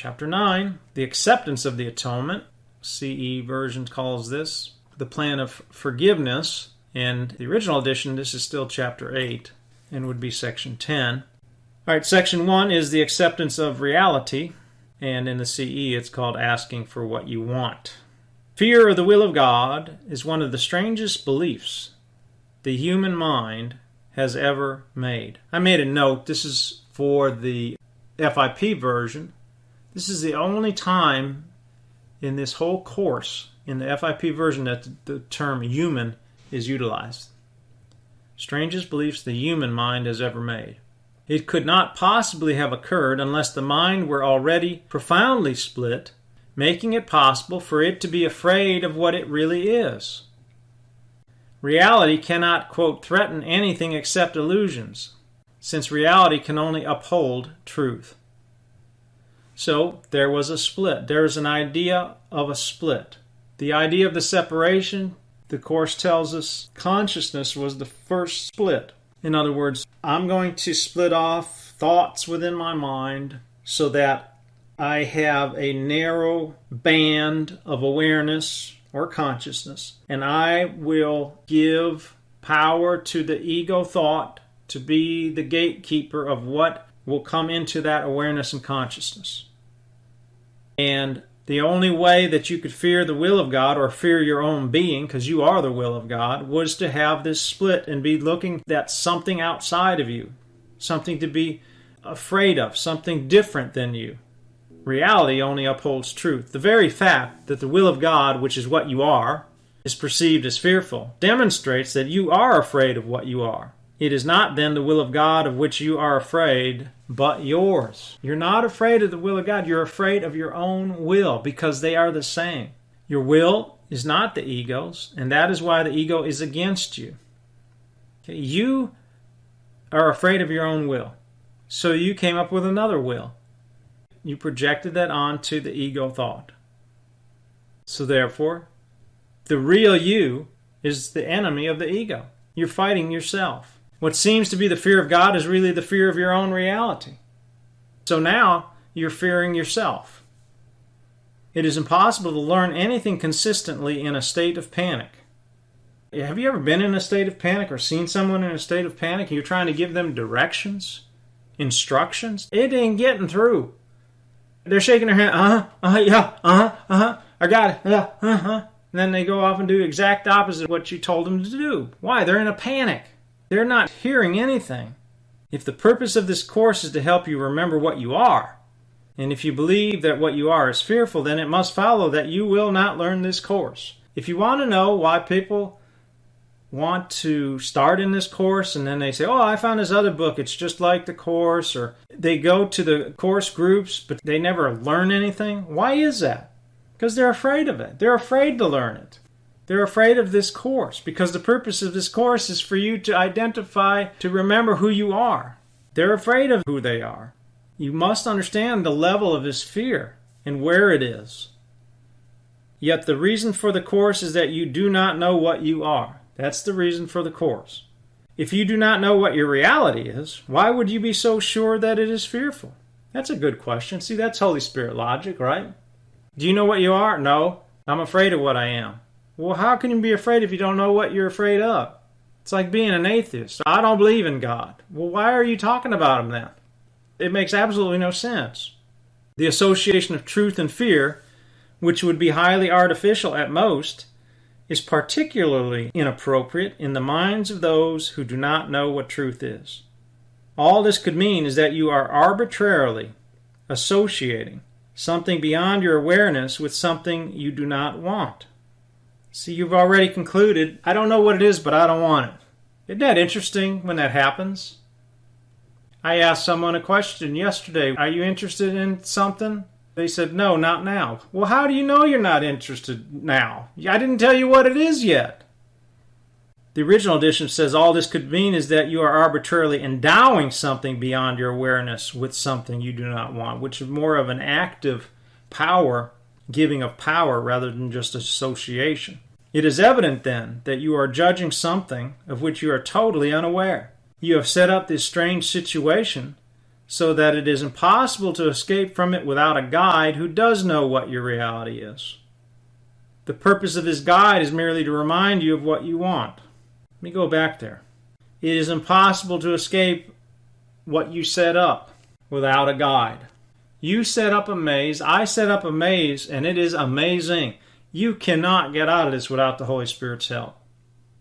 Chapter 9, the acceptance of the atonement. CE version calls this the plan of forgiveness. And the original edition, this is still chapter 8 and would be section 10. All right, section 1 is the acceptance of reality. And in the CE, it's called asking for what you want. Fear of the will of God is one of the strangest beliefs the human mind has ever made. I made a note. This is for the FIP version. This is the only time in this whole course, in the FIP version, that the term human is utilized. Strangest beliefs the human mind has ever made. It could not possibly have occurred unless the mind were already profoundly split, making it possible for it to be afraid of what it really is. Reality cannot, quote, threaten anything except illusions, since reality can only uphold truth. So there was a split. There is an idea of a split. The idea of the separation, the Course tells us, consciousness was the first split. In other words, I'm going to split off thoughts within my mind so that I have a narrow band of awareness or consciousness, and I will give power to the ego thought to be the gatekeeper of what will come into that awareness and consciousness. And the only way that you could fear the will of God or fear your own being, because you are the will of God, was to have this split and be looking at something outside of you, something to be afraid of, something different than you. Reality only upholds truth. The very fact that the will of God, which is what you are, is perceived as fearful, demonstrates that you are afraid of what you are. It is not then the will of God of which you are afraid, but yours. You're not afraid of the will of God. You're afraid of your own will, because they are the same. Your will is not the ego's, and that is why the ego is against you. Okay? You are afraid of your own will. So you came up with another will. You projected that onto the ego thought. So therefore, the real you is the enemy of the ego. You're fighting yourself. What seems to be the fear of God is really the fear of your own reality. So now you're fearing yourself. It is impossible to learn anything consistently in a state of panic. Have you ever been in a state of panic or seen someone in a state of panic and you're trying to give them directions, instructions? It ain't getting through. They're shaking their hand, I got it, And then they go off and do the exact opposite of what you told them to do. Why? They're in a panic. They're not hearing anything. If the purpose of this course is to help you remember what you are, and if you believe that what you are is fearful, then it must follow that you will not learn this course. If you want to know why people want to start in this course and then they say, I found this other book, it's just like the course, or they go to the course groups but they never learn anything, why is that? Because they're afraid of it. They're afraid to learn it. They're afraid of this course because the purpose of this course is for you to identify, to remember who you are. They're afraid of who they are. You must understand the level of this fear and where it is. Yet the reason for the course is that you do not know what you are. That's the reason for the course. If you do not know what your reality is, why would you be so sure that it is fearful? That's a good question. See, that's Holy Spirit logic, right? Do you know what you are? No. I'm afraid of what I am. Well, how can you be afraid if you don't know what you're afraid of? It's like being an atheist. I don't believe in God. Well, why are you talking about him then? It makes absolutely no sense. The association of truth and fear, which would be highly artificial at most, is particularly inappropriate in the minds of those who do not know what truth is. All this could mean is that you are arbitrarily associating something beyond your awareness with something you do not want. See, you've already concluded, I don't know what it is, but I don't want it. Isn't that interesting when that happens? I asked someone a question yesterday, are you interested in something? They said, no, not now. Well, how do you know you're not interested now? I didn't tell you what it is yet. The original edition says all this could mean is that you are arbitrarily endowing something beyond your awareness with something you do not want, which is more of an active power, giving of power rather than just association. It is evident then that you are judging something of which you are totally unaware. You have set up this strange situation so that it is impossible to escape from it without a guide who does know what your reality is. The purpose of this guide is merely to remind you of what you want. Let me go back there. It is impossible to escape what you set up without a guide. You set up a maze, I set up a maze, and it is amazing. You cannot get out of this without the Holy Spirit's help.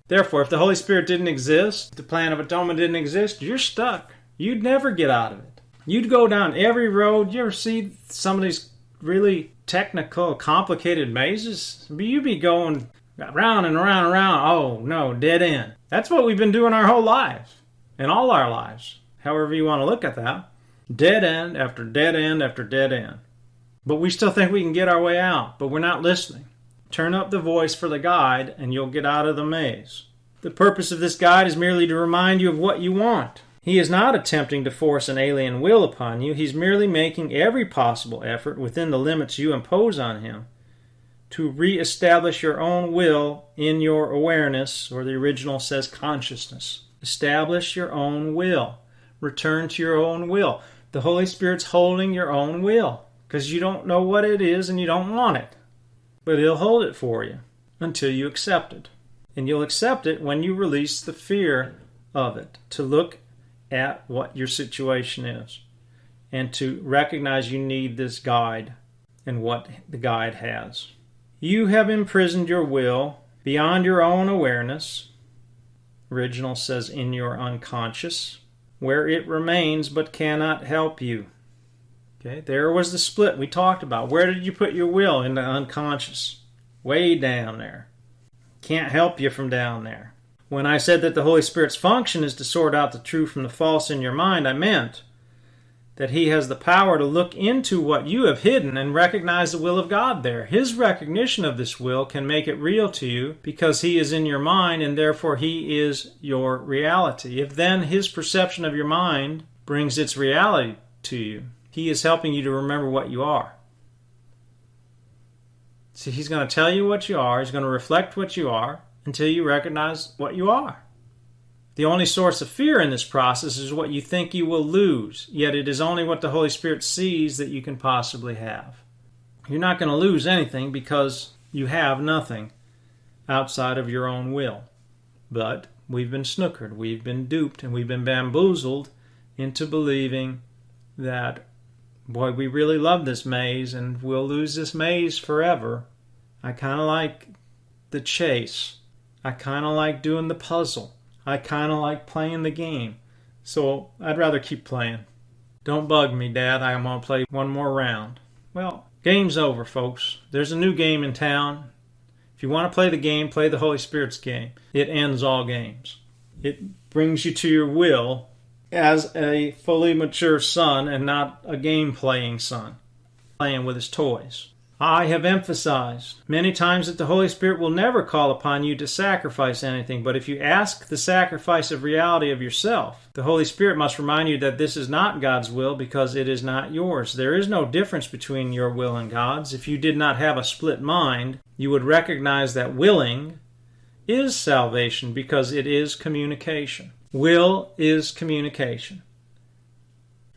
Therefore, if the Holy Spirit didn't exist, the plan of atonement didn't exist, you're stuck. You'd never get out of it. You'd go down every road. You ever see some of these really technical, complicated mazes? You'd be going round and around and around. Oh, no, dead end. That's what we've been doing our whole lives, in all our lives, however you want to look at that. Dead end after dead end after dead end. But we still think we can get our way out, but we're not listening. Turn up the voice for the guide, and you'll get out of the maze. The purpose of this guide is merely to remind you of what you want. He is not attempting to force an alien will upon you. He's merely making every possible effort within the limits you impose on him to re-establish your own will in your awareness, or the original says consciousness. Establish your own will. Return to your own will. The Holy Spirit's holding your own will because you don't know what it is and you don't want it. But He'll hold it for you until you accept it. And you'll accept it when you release the fear of it, to look at what your situation is and to recognize you need this guide and what the guide has. You have imprisoned your will beyond your own awareness. Original says in your unconscious, where it remains but cannot help you. Okay, there was the split we talked about. Where did you put your will? In the unconscious. Way down there. Can't help you from down there. When I said that the Holy Spirit's function is to sort out the true from the false in your mind, I meant that He has the power to look into what you have hidden and recognize the will of God there. His recognition of this will can make it real to you because He is in your mind and therefore He is your reality. If then His perception of your mind brings its reality to you, He is helping you to remember what you are. See, He's going to tell you what you are. He's going to reflect what you are until you recognize what you are. The only source of fear in this process is what you think you will lose, yet it is only what the Holy Spirit sees that you can possibly have. You're not going to lose anything because you have nothing outside of your own will. But we've been snookered, we've been duped, and we've been bamboozled into believing that, boy, we really love this maze and we'll lose this maze forever. I kind of like the chase. I kind of like doing the puzzle. I kind of like playing the game. So I'd rather keep playing. Don't bug me, Dad. I'm going to play one more round. Well, game's over, folks. There's a new game in town. If you want to play the game, play the Holy Spirit's game. It ends all games. It brings you to your will as a fully mature son and not a game-playing son, playing with his toys. I have emphasized many times that the Holy Spirit will never call upon you to sacrifice anything, but if you ask the sacrifice of reality of yourself, the Holy Spirit must remind you that this is not God's will because it is not yours. There is no difference between your will and God's. If you did not have a split mind, you would recognize that willing is salvation because it is communication. Will is communication.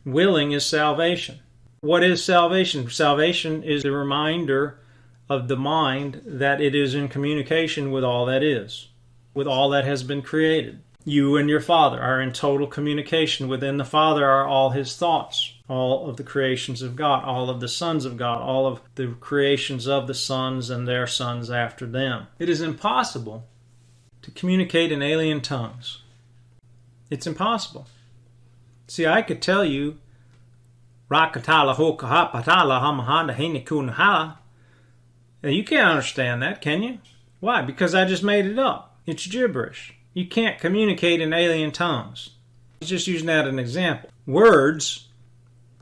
Willing is salvation. What is salvation? Salvation is a reminder of the mind that it is in communication with all that is, with all that has been created. You and your Father are in total communication. Within the Father are all His thoughts, all of the creations of God, all of the sons of God, all of the creations of the sons and their sons after them. It is impossible to communicate in alien tongues. It's impossible. See, I could tell you, Rakatala hokaha patala hamahanda henikunaha. You can't understand that, can you? Why? Because I just made it up. It's gibberish. You can't communicate in alien tongues. I was just using that as an example. Words,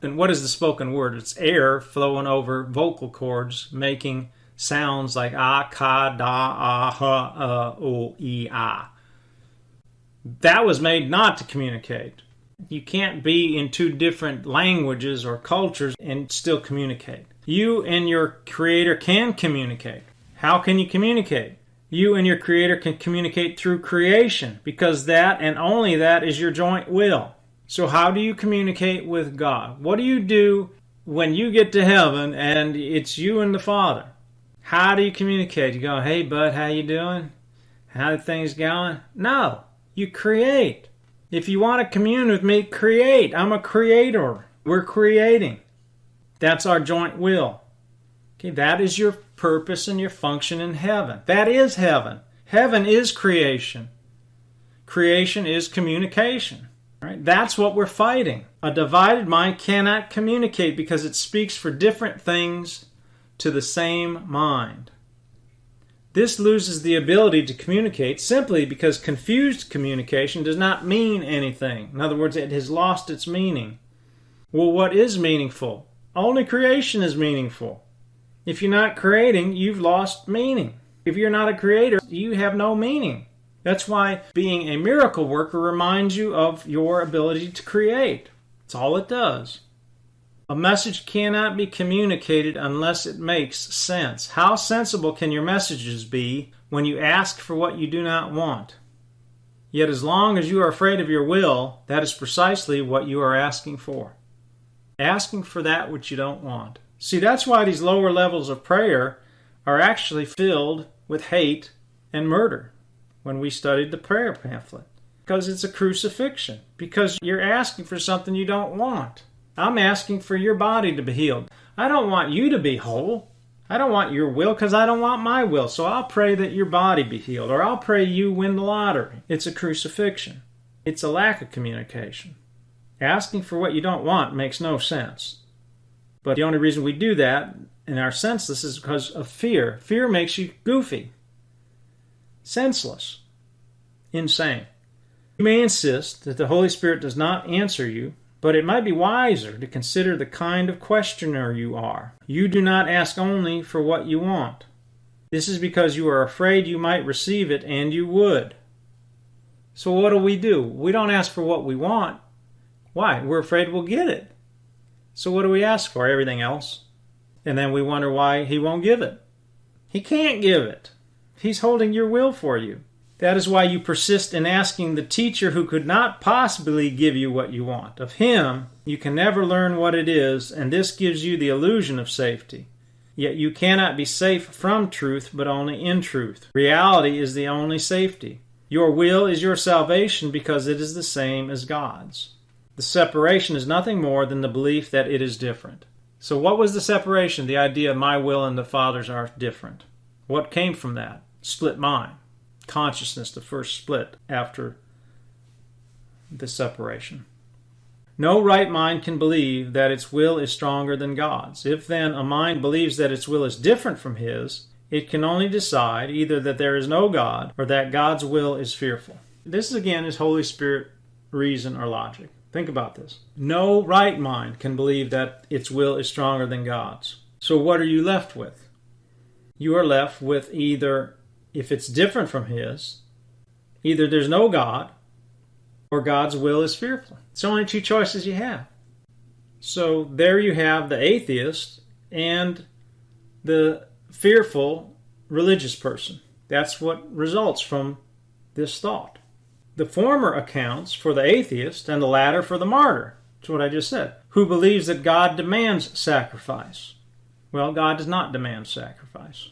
and what is the spoken word? It's air flowing over vocal cords, making sounds like ah, ka, da, ah, ha, o, e, ah. That was made not to communicate. You can't be in two different languages or cultures and still communicate. You and your Creator can communicate. How can you communicate? You and your Creator can communicate through creation because that and only that is your joint will. So how do you communicate with God? What do you do when you get to heaven and it's you and the Father? How do you communicate? You go, hey, bud, how you doing? How are things going? No, you create. If you want to commune with me, create. I'm a creator. We're creating. That's our joint will. Okay, that is your purpose and your function in heaven. That is heaven. Heaven is creation. Creation is communication. Right? That's what we're fighting. A divided mind cannot communicate because it speaks for different things to the same mind. This loses the ability to communicate simply because confused communication does not mean anything. In other words, it has lost its meaning. Well, what is meaningful? Only creation is meaningful. If you're not creating, you've lost meaning. If you're not a creator, you have no meaning. That's why being a miracle worker reminds you of your ability to create. That's all it does. A message cannot be communicated unless it makes sense. How sensible can your messages be when you ask for what you do not want? Yet as long as you are afraid of your will, that is precisely what you are asking for. Asking for that which you don't want. See, that's why these lower levels of prayer are actually filled with hate and murder when we studied the prayer pamphlet. Because it's a crucifixion. Because you're asking for something you don't want. I'm asking for your body to be healed. I don't want you to be whole. I don't want your will because I don't want my will. So I'll pray that your body be healed. Or I'll pray you win the lottery. It's a crucifixion. It's a lack of communication. Asking for what you don't want makes no sense. But the only reason we do that in our senseless is because of fear. Fear makes you goofy. Senseless. Insane. You may insist that the Holy Spirit does not answer you, but it might be wiser to consider the kind of questioner you are. You do not ask only for what you want. This is because you are afraid you might receive it, and you would. So what do? We don't ask for what we want. Why? We're afraid we'll get it. So what do we ask for? Everything else. And then we wonder why he won't give it. He can't give it. He's holding your will for you. That is why you persist in asking the teacher who could not possibly give you what you want. Of him, you can never learn what it is, and this gives you the illusion of safety. Yet you cannot be safe from truth, but only in truth. Reality is the only safety. Your will is your salvation because it is the same as God's. The separation is nothing more than the belief that it is different. So what was the separation? The idea my will and the Father's are different. What came from that? Split mind. Consciousness, the first split after the separation. No right mind can believe that its will is stronger than God's. If then a mind believes that its will is different from his, it can only decide either that there is no God or that God's will is fearful. This again is Holy Spirit reason or logic. Think about this. No right mind can believe that its will is stronger than God's. So what are you left with? You are left with either, if it's different from his, either there's no God or God's will is fearful. It's only two choices you have. So there you have the atheist and the fearful religious person. That's what results from this thought. The former accounts for the atheist and the latter for the martyr. That's what I just said. Who believes that God demands sacrifice. Well, God does not demand sacrifice.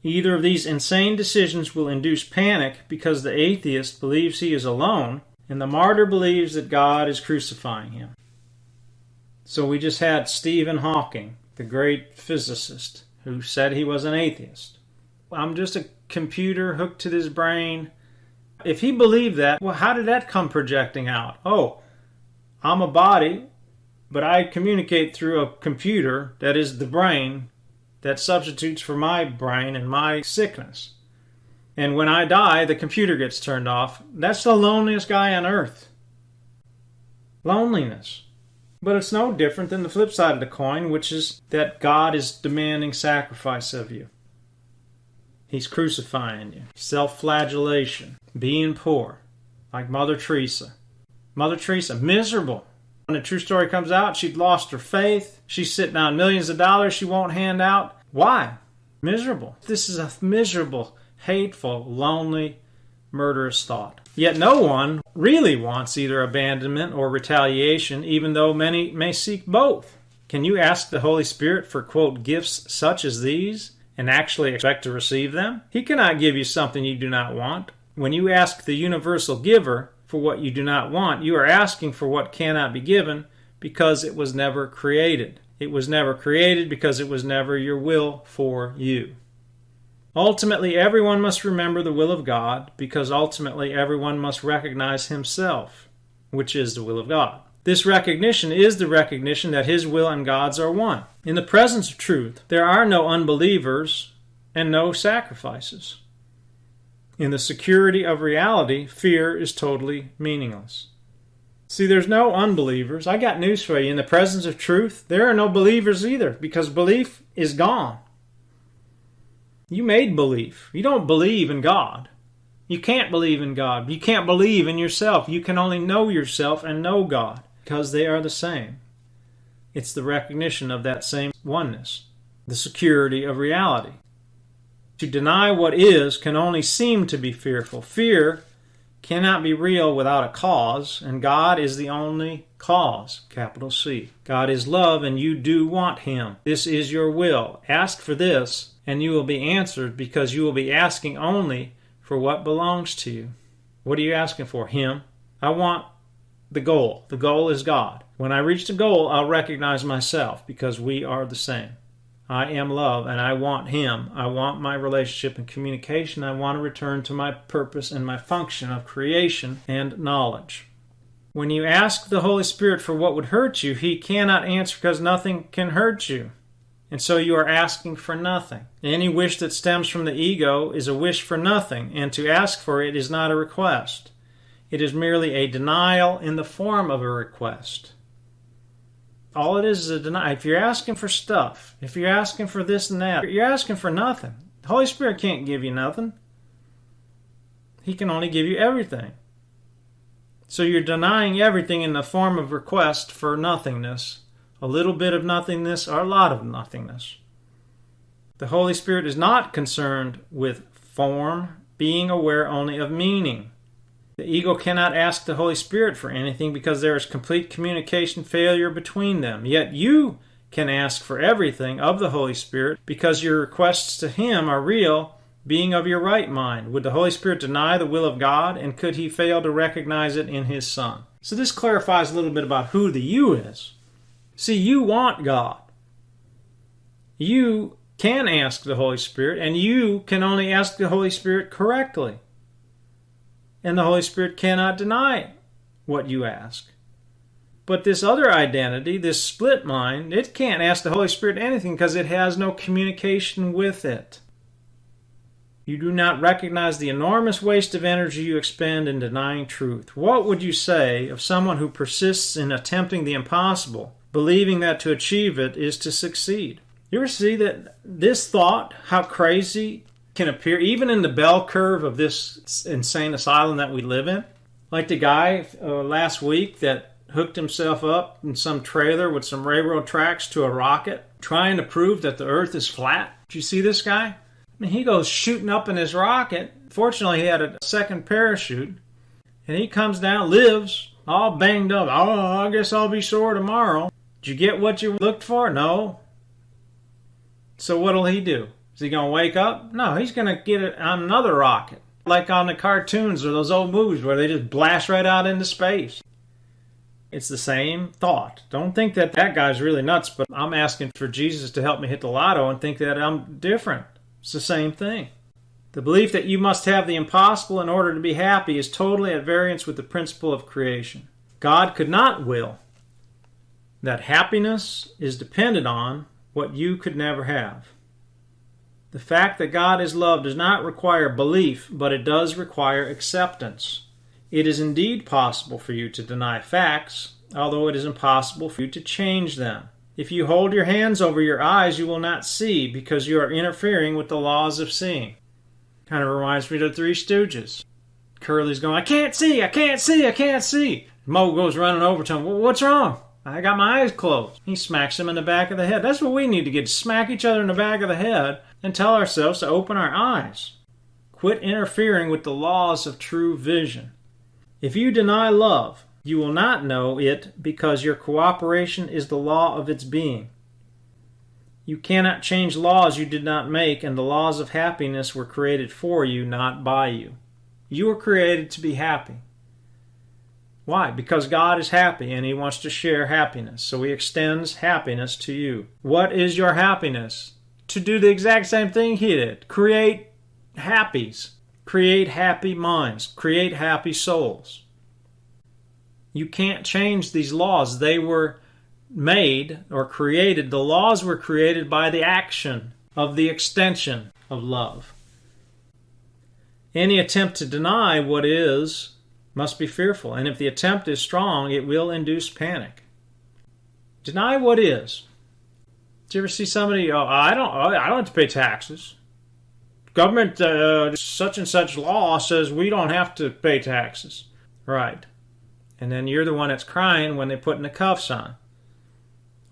Either of these insane decisions will induce panic because the atheist believes he is alone and the martyr believes that God is crucifying him. So we just had Stephen Hawking, the great physicist, who said he was an atheist. I'm just a computer hooked to his brain. If he believed that, well, how did that come projecting out? Oh, I'm a body, but I communicate through a computer that is the brain that substitutes for my brain and my sickness. And when I die, the computer gets turned off. That's the loneliest guy on earth. Loneliness. But it's no different than the flip side of the coin, which is that God is demanding sacrifice of you. He's crucifying you. Self-flagellation. Being poor. Like Mother Teresa. Mother Teresa, miserable. When the true story comes out, she'd lost her faith. She's sitting on millions of dollars she won't hand out. Why? Miserable. This is a miserable, hateful, lonely murderous thought. Yet no one really wants either abandonment or retaliation, even though many may seek both. Can you ask the Holy Spirit for, quote, gifts such as these and actually expect to receive them? He cannot give you something you do not want. When you ask the universal giver for what you do not want, you are asking for what cannot be given because it was never created. It was never created because it was never your will for you. Ultimately, everyone must remember the will of God because ultimately everyone must recognize himself, which is the will of God. This recognition is the recognition that his will and God's are one. In the presence of truth, there are no unbelievers and no sacrifices. In the security of reality, fear is totally meaningless. See, there's no unbelievers. I got news for you. In the presence of truth, there are no believers either, because belief is gone. You made belief. You don't believe in God. You can't believe in God. You can't believe in yourself. You can only know yourself and know God, because they are the same. It's the recognition of that same oneness, the security of reality. To deny what is can only seem to be fearful. Fear cannot be real without a cause, and God is the only cause, capital C. God is love, and you do want him. This is your will. Ask for this, and you will be answered, because you will be asking only for what belongs to you. What are you asking for? Him. I want the goal. The goal is God. When I reach the goal, I'll recognize myself, because we are the same. I am love, and I want him. I want my relationship and communication. I want to return to my purpose and my function of creation and knowledge. When you ask the Holy Spirit for what would hurt you, he cannot answer because nothing can hurt you. And so you are asking for nothing. Any wish that stems from the ego is a wish for nothing, and to ask for it is not a request. It is merely a denial in the form of a request. All it is a denial. If you're asking for stuff, if you're asking for this and that, you're asking for nothing. The Holy Spirit can't give you nothing. He can only give you everything. So you're denying everything in the form of request for nothingness, a little bit of nothingness or a lot of nothingness. The Holy Spirit is not concerned with form, being aware only of meaning. The ego cannot ask the Holy Spirit for anything because there is complete communication failure between them. Yet you can ask for everything of the Holy Spirit because your requests to him are real, being of your right mind. Would the Holy Spirit deny the will of God, and could he fail to recognize it in his Son? So this clarifies a little bit about who the you is. See, you want God. You can ask the Holy Spirit, and you can only ask the Holy Spirit correctly. And the Holy Spirit cannot deny what you ask. But this other identity, this split mind, it can't ask the Holy Spirit anything because it has no communication with it. You do not recognize the enormous waste of energy you expend in denying truth. What would you say of someone who persists in attempting the impossible, believing that to achieve it is to succeed? You ever see that this thought, how crazy can appear even in the bell curve of this insane asylum that we live in? Like the guy last week that hooked himself up in some trailer with some railroad tracks to a rocket, trying to prove that the earth is flat. Did you see this guy? I mean, he goes shooting up in his rocket. Fortunately, he had a second parachute. And he comes down, lives, all banged up. Oh, I guess I'll be sore tomorrow. Did you get what you looked for? No. So what'll he do? Is he going to wake up? No, he's going to get it on another rocket. Like on the cartoons or those old movies where they just blast right out into space. It's the same thought. Don't think that that guy's really nuts, but I'm asking for Jesus to help me hit the lotto and think that I'm different. It's the same thing. The belief that you must have the impossible in order to be happy is totally at variance with the principle of creation. God could not will that happiness is dependent on what you could never have. The fact that God is love does not require belief, but it does require acceptance. It is indeed possible for you to deny facts, although it is impossible for you to change them. If you hold your hands over your eyes, you will not see, because you are interfering with the laws of seeing. Kind of reminds me of the Three Stooges. Curly's going, I can't see, I can't see, I can't see. Moe goes running over to him, well, what's wrong? I got my eyes closed. He smacks him in the back of the head. That's what we need to get, smack each other in the back of the head and tell ourselves to open our eyes. Quit interfering with the laws of true vision. If you deny love, you will not know it because your cooperation is the law of its being. You cannot change laws you did not make, and the laws of happiness were created for you, not by you. You were created to be happy. Why? Because God is happy and He wants to share happiness. So He extends happiness to you. What is your happiness? To do the exact same thing He did. Create happies. Create happy minds. Create happy souls. You can't change these laws. They were made or created. The laws were created by the action of the extension of love. Any attempt to deny what is must be fearful, and if the attempt is strong, it will induce panic. Deny what is. Did you ever see somebody, I don't have to pay taxes. Government, such and such law says we don't have to pay taxes. Right. And then you're the one that's crying when they're putting the cuffs on.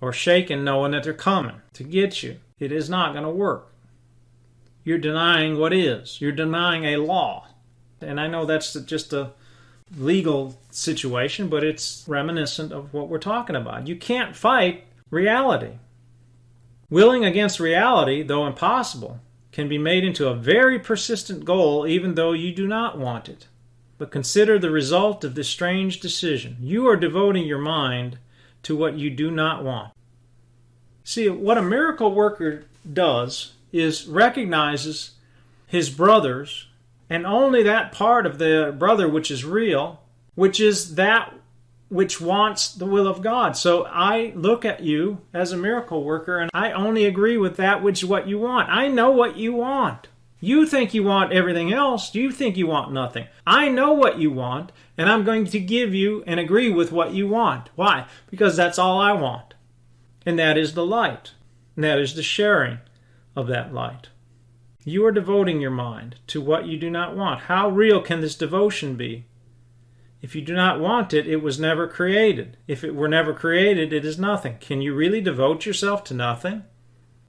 Or shaking knowing that they're coming to get you. It is not going to work. You're denying what is. You're denying a law. And I know that's just a legal situation, but it's reminiscent of what we're talking about. You can't fight reality. Willing against reality, though impossible, can be made into a very persistent goal even though you do not want it. But consider the result of this strange decision. You are devoting your mind to what you do not want. See, what a miracle worker does is recognizes his brothers, and only that part of the brother which is real, which is that which wants the will of God. So I look at you as a miracle worker, and I only agree with that which is what you want. I know what you want. You think you want everything else. You think you want nothing. I know what you want, and I'm going to give you and agree with what you want. Why? Because that's all I want. And that is the light. And that is the sharing of that light. You are devoting your mind to what you do not want. How real can this devotion be? If you do not want it, it was never created. If it were never created, it is nothing. Can you really devote yourself to nothing?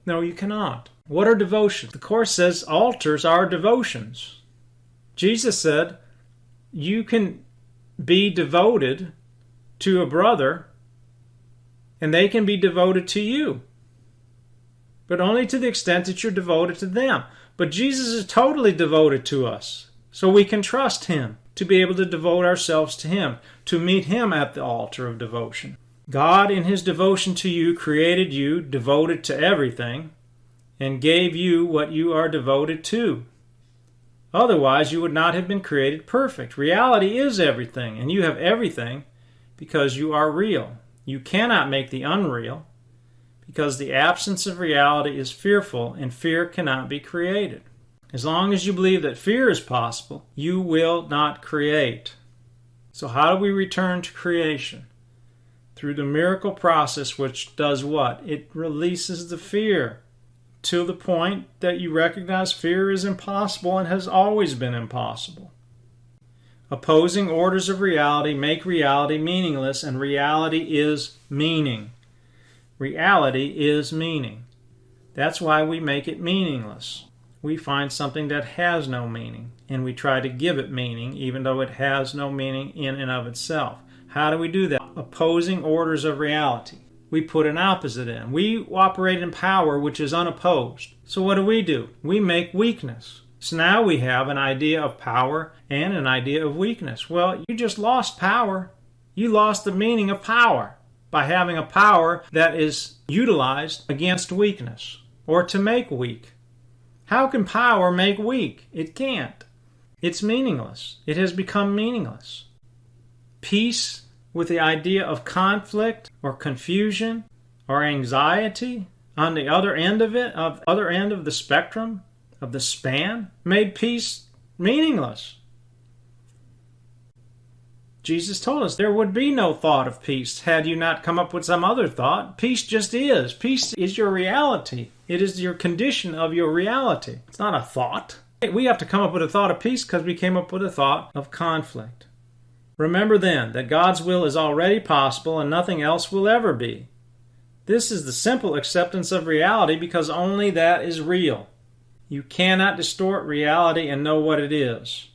No, you cannot. What are devotions? The Course says altars are devotions. Jesus said you can be devoted to a brother and they can be devoted to you. But only to the extent that you're devoted to them. But Jesus is totally devoted to us. So we can trust Him to be able to devote ourselves to Him, to meet Him at the altar of devotion. God, in His devotion to you, created you devoted to everything and gave you what you are devoted to. Otherwise, you would not have been created perfect. Reality is everything, and you have everything because you are real. You cannot make the unreal because the absence of reality is fearful, and fear cannot be created. As long as you believe that fear is possible, you will not create. So how do we return to creation? Through the miracle process, which does what? It releases the fear to the point that you recognize fear is impossible and has always been impossible. Opposing orders of reality make reality meaningless, and reality is meaning. Reality is meaning. That's why we make it meaningless. We find something that has no meaning, and we try to give it meaning, even though it has no meaning in and of itself. How do we do that? Opposing orders of reality. We put an opposite in. We operate in power which is unopposed. So what do? We make weakness. So now we have an idea of power and an idea of weakness. Well, you just lost power. You lost the meaning of power by having a power that is utilized against weakness or to make weak. How can power make weak? It can't. It's meaningless. It has become meaningless. Peace with the idea of conflict or confusion or anxiety on the other end of it, other end of the spectrum, of the span, made peace meaningless. Jesus told us there would be no thought of peace had you not come up with some other thought. Peace just is. Peace is your reality. It is your condition of your reality. It's not a thought. We have to come up with a thought of peace because we came up with a thought of conflict. Remember then that God's will is already possible and nothing else will ever be. This is the simple acceptance of reality because only that is real. You cannot distort reality and know what it is.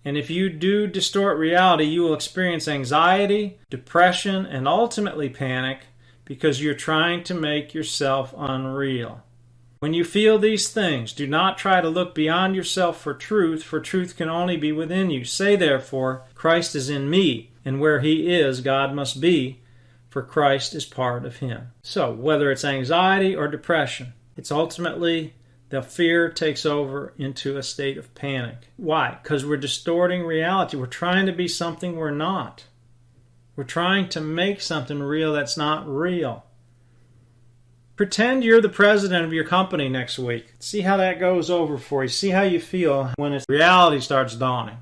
And if you do distort reality, you will experience anxiety, depression, and ultimately panic because you're trying to make yourself unreal. When you feel these things, do not try to look beyond yourself for truth can only be within you. Say, therefore, Christ is in me, and where he is, God must be, for Christ is part of him. So, whether it's anxiety or depression, it's ultimately the fear takes over into a state of panic. Why? Because we're distorting reality. We're trying to be something we're not. We're trying to make something real that's not real. Pretend you're the president of your company next week. See how that goes over for you. See how you feel when reality starts dawning.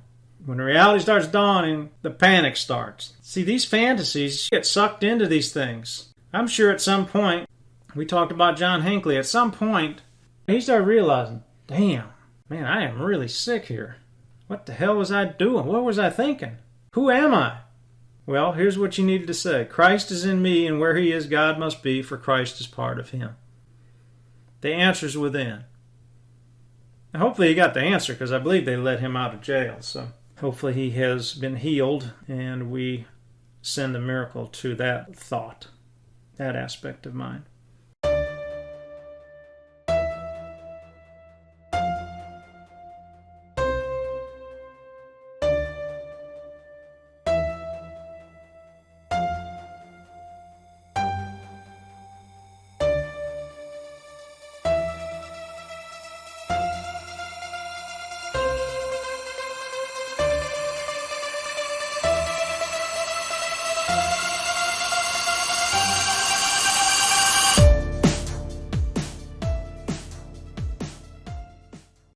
When reality starts dawning, the panic starts. See, these fantasies get sucked into these things. I'm sure at some point, we talked about John Hinckley, at some point, he started realizing, damn, man, I am really sick here. What the hell was I doing? What was I thinking? Who am I? Well, here's what you needed to say. Christ is in me, and where he is, God must be, for Christ is part of him. The answer's within. And hopefully he got the answer, because I believe they let him out of jail. So hopefully he has been healed, and we send a miracle to that thought, that aspect of mind.